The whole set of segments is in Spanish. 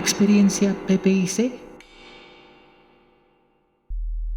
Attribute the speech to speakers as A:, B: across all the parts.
A: Experiencia PPIC.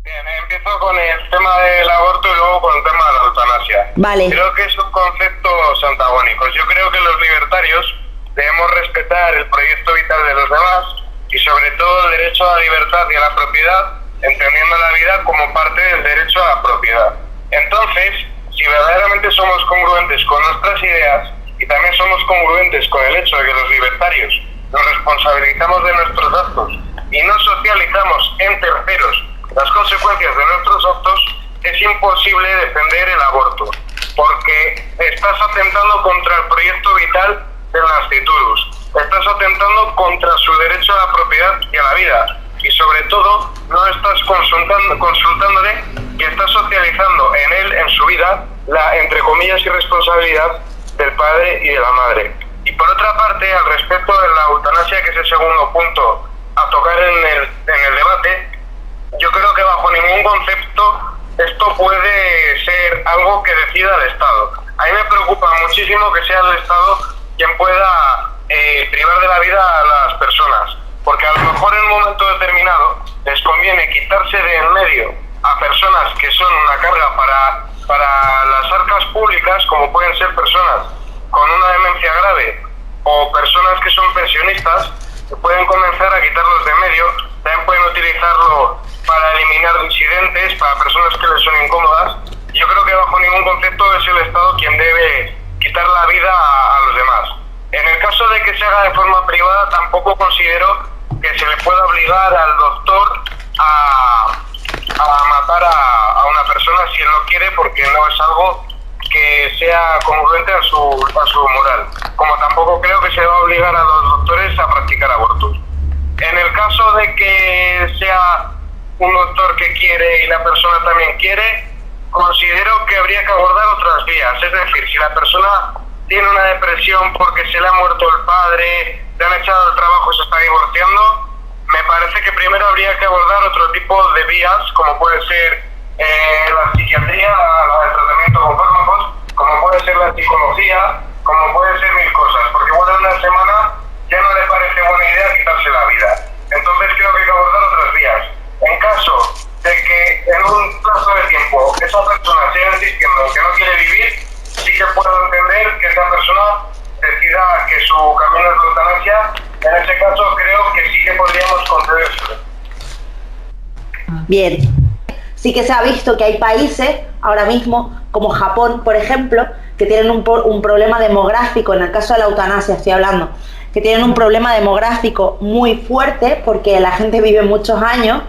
B: Bien, empiezo con el tema del aborto y luego con el tema de la eutanasia.
C: Vale.
B: Creo que son conceptos antagónicos. Yo creo que los libertarios debemos respetar el proyecto vital de los demás y sobre todo el derecho a la libertad y a la propiedad, entendiendo la vida como parte del derecho a la propiedad. Entonces, si verdaderamente somos congruentes con nuestras ideas y también somos congruentes con el hecho de que los libertarios nos responsabilizamos de nuestros actos y no socializamos en terceros las consecuencias de nuestros actos, es imposible defender el aborto, porque estás atentando contra el proyecto vital del nasciturus, estás atentando contra su derecho a la propiedad y a la vida, y sobre todo no estás consultándole que estás socializando en él, en su vida, la, entre comillas, irresponsabilidad del padre y de la madre. Y por otra parte, al respecto de la eutanasia, que es el segundo punto a tocar en el debate, yo creo que bajo ningún concepto esto puede ser algo que decida el Estado. A mí me preocupa muchísimo que sea el Estado quien pueda privar de la vida a las personas, porque a lo mejor en un momento determinado les conviene quitarse de en medio a personas que son una carga para las arcas públicas, como pueden ser personas con una demencia grave o personas que son pensionistas, que pueden comenzar a quitarlos de en medio. También pueden utilizarlo para eliminar incidentes, para personas que les son incómodas. Yo creo que bajo ningún concepto es el Estado quien debe quitar la vida a los demás. En el caso de que se haga de forma privada, tampoco considero que se le pueda obligar al doctor a matar a una persona si él lo quiere, porque no es algo que sea congruente a su moral. Como tampoco creo que se va a obligar a los doctores a practicar abortos. En el caso de que sea un doctor que quiere y la persona también quiere, considero que habría que abordar otras vías. Es decir, si la persona tiene una depresión porque se le ha muerto el padre, le han echado el trabajo y se está divorciando, me parece que primero habría que abordar otro tipo de vías, como puede ser la psiquiatría, el tratamiento con fármacos, como puede ser la psicología, como puede ser mil cosas, porque igual en una semana ya no le parece buena idea quitarse la vida. Entonces creo que hay que abordar otras vías. En caso de que en un plazo de tiempo esa persona siga insistiendo en que no quiere vivir, sí que puedo entender que esa persona decida que su camino es la eutanasia. En ese caso creo que sí que podríamos concedérselo.
C: Bien. Sí que se ha visto que hay países ahora mismo, como Japón, por ejemplo, que tienen un problema demográfico, en el caso de la eutanasia estoy hablando, que tienen un problema demográfico muy fuerte porque la gente vive muchos años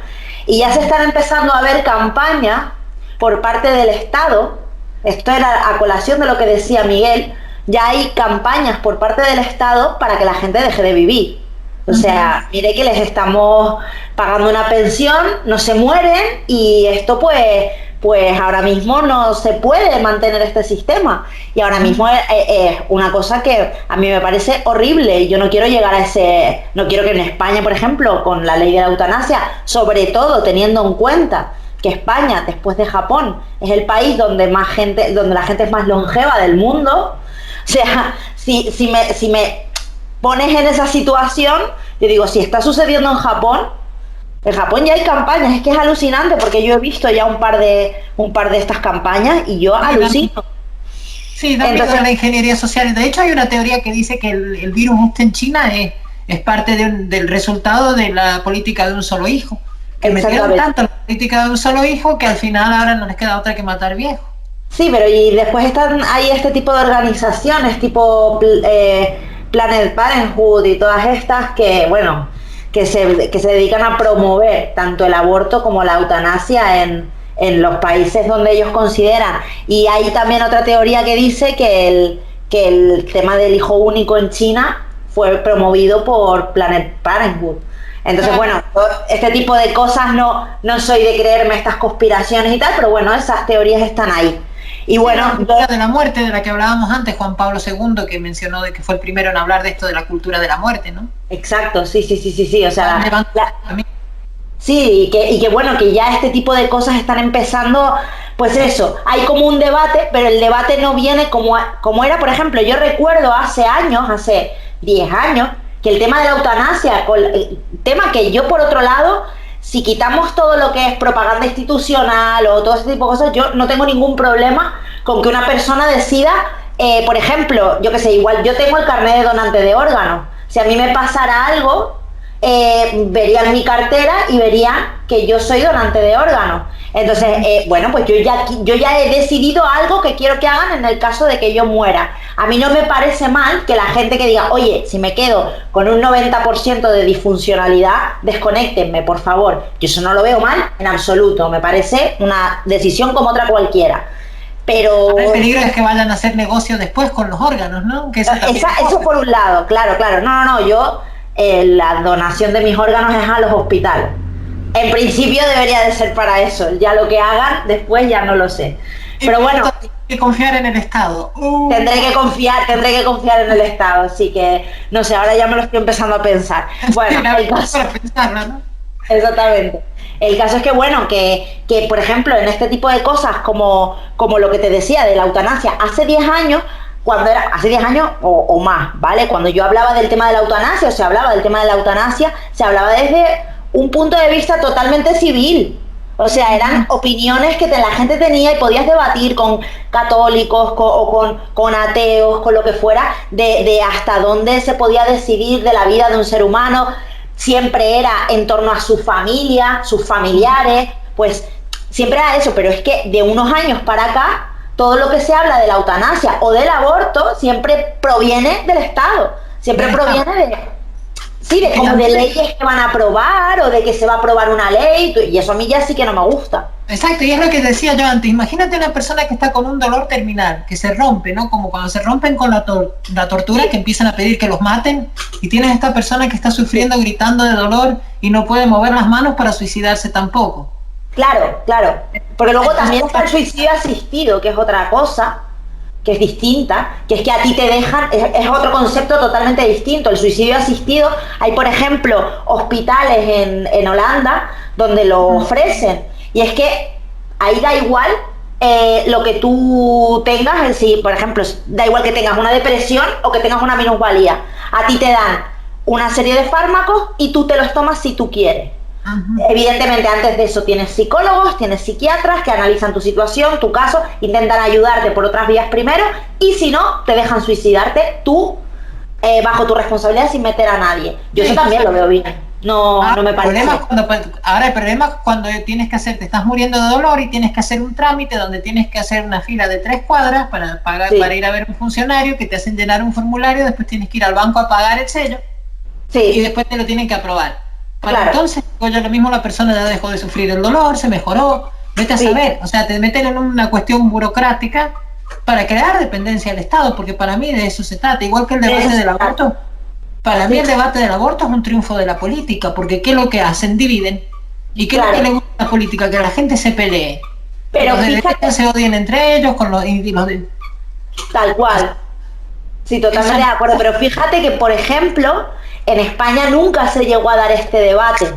C: y ya se están empezando a ver campañas por parte del Estado. Esto era a colación de lo que decía Miguel. Ya hay campañas por parte del Estado para que la gente deje de vivir. O sea, mire que les estamos pagando una pensión, no se mueren y esto pues ahora mismo no se puede mantener este sistema. Y ahora mismo es una cosa que a mí me parece horrible y yo no quiero llegar a no quiero que en España, por ejemplo, con la ley de la eutanasia, sobre todo teniendo en cuenta que España, después de Japón, es el país donde la gente es más longeva del mundo. O sea, si me pones en esa situación, yo digo, si está sucediendo en Japón ya hay campañas, es que es alucinante porque yo he visto ya un par de estas campañas y yo alucino.
D: Sí, también de la ingeniería social. De hecho hay una teoría que dice que el virus este en China es parte del resultado de la política de un solo hijo. Que metieron tanto la política de un solo hijo que al final ahora no les queda otra que matar viejos.
C: Sí, pero y después hay este tipo de organizaciones tipo Planet Parenthood y todas estas que, bueno, que se dedican a promover tanto el aborto como la eutanasia en los países donde ellos consideran. Y hay también otra teoría que dice que el tema del hijo único en China fue promovido por Planet Parenthood. Entonces, bueno, este tipo de cosas no soy de creerme estas conspiraciones y tal, pero bueno, esas teorías están ahí. Y bueno,
D: la cultura de la muerte, de la que hablábamos antes, Juan Pablo II, que mencionó de que fue el primero en hablar de esto de la cultura de la muerte, ¿no?
C: Exacto, sí, o sea, sí, y que bueno, que ya este tipo de cosas están empezando, pues eso, hay como un debate, pero el debate no viene como era, por ejemplo, yo recuerdo hace 10 años, que el tema de la eutanasia, tema que yo por otro lado, si quitamos todo lo que es propaganda institucional o todo ese tipo de cosas, yo no tengo ningún problema con que una persona decida, por ejemplo, yo qué sé, igual yo tengo el carnet de donante de órganos. Si a mí me pasara algo, verían mi cartera y verían que yo soy donante de órganos. Entonces, bueno, pues yo ya he decidido algo que quiero que hagan en el caso de que yo muera. A mí no me parece mal que la gente que diga, oye, si me quedo con un 90% de disfuncionalidad, desconéctenme, por favor. Yo eso no lo veo mal en absoluto. Me parece una decisión como otra cualquiera. Pero
D: el peligro es que vayan a hacer negocio después con los órganos, ¿no? Que
C: eso por un lado, claro. No, yo la donación de mis órganos es a los hospitales. En principio debería de ser para eso. Ya lo que hagan después ya no lo sé. Pero bueno,
D: hay que confiar en el Estado.
C: Tendré que confiar en el Estado. Así que, no sé, ahora ya me lo estoy empezando a pensar. Bueno, el caso,
D: para pensarlo, ¿no?
C: Exactamente. El caso es que, bueno, que por ejemplo, en este tipo de cosas como lo que te decía de la eutanasia, hace 10 años, hace 10 años o más, ¿vale? Cuando yo hablaba del tema de la eutanasia, o se hablaba del tema de la eutanasia, se hablaba desde un punto de vista totalmente civil. O sea, eran opiniones que la gente tenía y podías debatir con católicos con ateos, con lo que fuera, de hasta dónde se podía decidir de la vida de un ser humano. Siempre era en torno a su familia, sus familiares, pues siempre era eso, pero es que de unos años para acá, todo lo que se habla de la eutanasia o del aborto siempre proviene del Estado, siempre proviene de leyes que van a aprobar o de que se va a aprobar una ley, y eso a mí ya sí que no me gusta.
D: Exacto, y es lo que decía yo antes. Imagínate una persona que está con un dolor terminal, que se rompe, ¿no? Como cuando se rompen con la tortura, sí, que empiezan a pedir que los maten, y tienes a esta persona que está sufriendo, gritando de dolor y no puede mover las manos para suicidarse tampoco.
C: Claro, porque luego también está el suicidio asistido, que es otra cosa, que es distinta, que es que a ti te dejan, es otro concepto totalmente distinto. El suicidio asistido, hay por ejemplo hospitales en Holanda donde lo ofrecen, y es que ahí da igual lo que tú tengas, si por ejemplo, da igual que tengas una depresión o que tengas una minusvalía, a ti te dan una serie de fármacos y tú te los tomas si tú quieres. Evidentemente antes de eso tienes psicólogos, tienes psiquiatras que analizan tu situación, tu caso, intentan ayudarte por otras vías primero, y si no, te dejan suicidarte tú bajo tu responsabilidad sin meter a nadie. Yo eso también lo veo bien, no me parece.
D: Ahora el problema es cuando tienes que hacer, te estás muriendo de dolor y tienes que hacer un trámite donde tienes que hacer una fila de 3 cuadras para pagar, sí, para ir a ver un funcionario, que te hacen llenar un formulario, después tienes que ir al banco a pagar el sello, sí, y después te lo tienen que aprobar. Claro. Entonces, yo lo mismo, la persona ya dejó de sufrir el dolor, se mejoró, vete a saber, o sea, te meten en una cuestión burocrática para crear dependencia del Estado, porque para mí de eso se trata, igual que el debate del aborto. Para mí el debate del aborto es un triunfo de la política, porque ¿qué es lo que hacen? Dividen. ¿Y qué es lo que le gusta a la política? Que la gente se pelee. Pero los de derecha se odien entre ellos con los de...
C: Tal cual. Sí, totalmente de acuerdo, pero fíjate que, por ejemplo, en España nunca se llegó a dar este debate.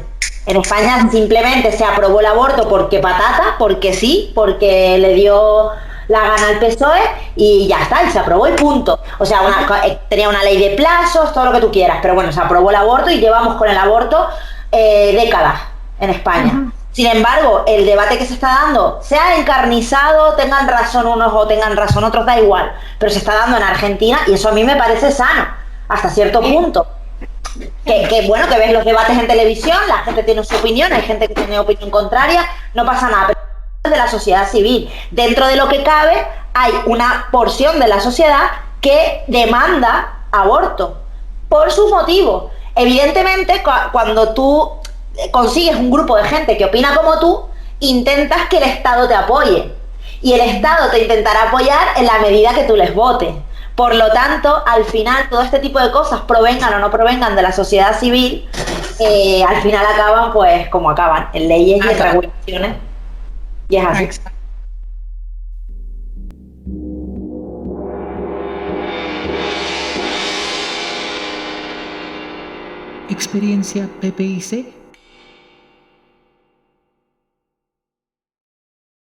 C: En España simplemente se aprobó el aborto porque patata, porque sí, porque le dio la gana al PSOE y ya está, y se aprobó y punto. O sea, tenía una ley de plazos, todo lo que tú quieras, pero bueno, se aprobó el aborto y llevamos con el aborto décadas en España. Sin embargo, el debate que se está dando, sea encarnizado, tengan razón unos o tengan razón otros, da igual, pero se está dando en Argentina y eso a mí me parece sano, hasta cierto punto. Que bueno, que ves los debates en televisión, la gente tiene su opinión, hay gente que tiene opinión contraria, no pasa nada, pero es de la sociedad civil. Dentro de lo que cabe, hay una porción de la sociedad que demanda aborto, por sus motivos. Evidentemente, cuando tú consigues un grupo de gente que opina como tú, intentas que el Estado te apoye, y el Estado te intentará apoyar en la medida que tú les votes. Por lo tanto, al final, todo este tipo de cosas, provengan o no provengan de la sociedad civil, al final acaban pues como acaban, en leyes y en regulaciones, y es así.
A: Experiencia PPIC.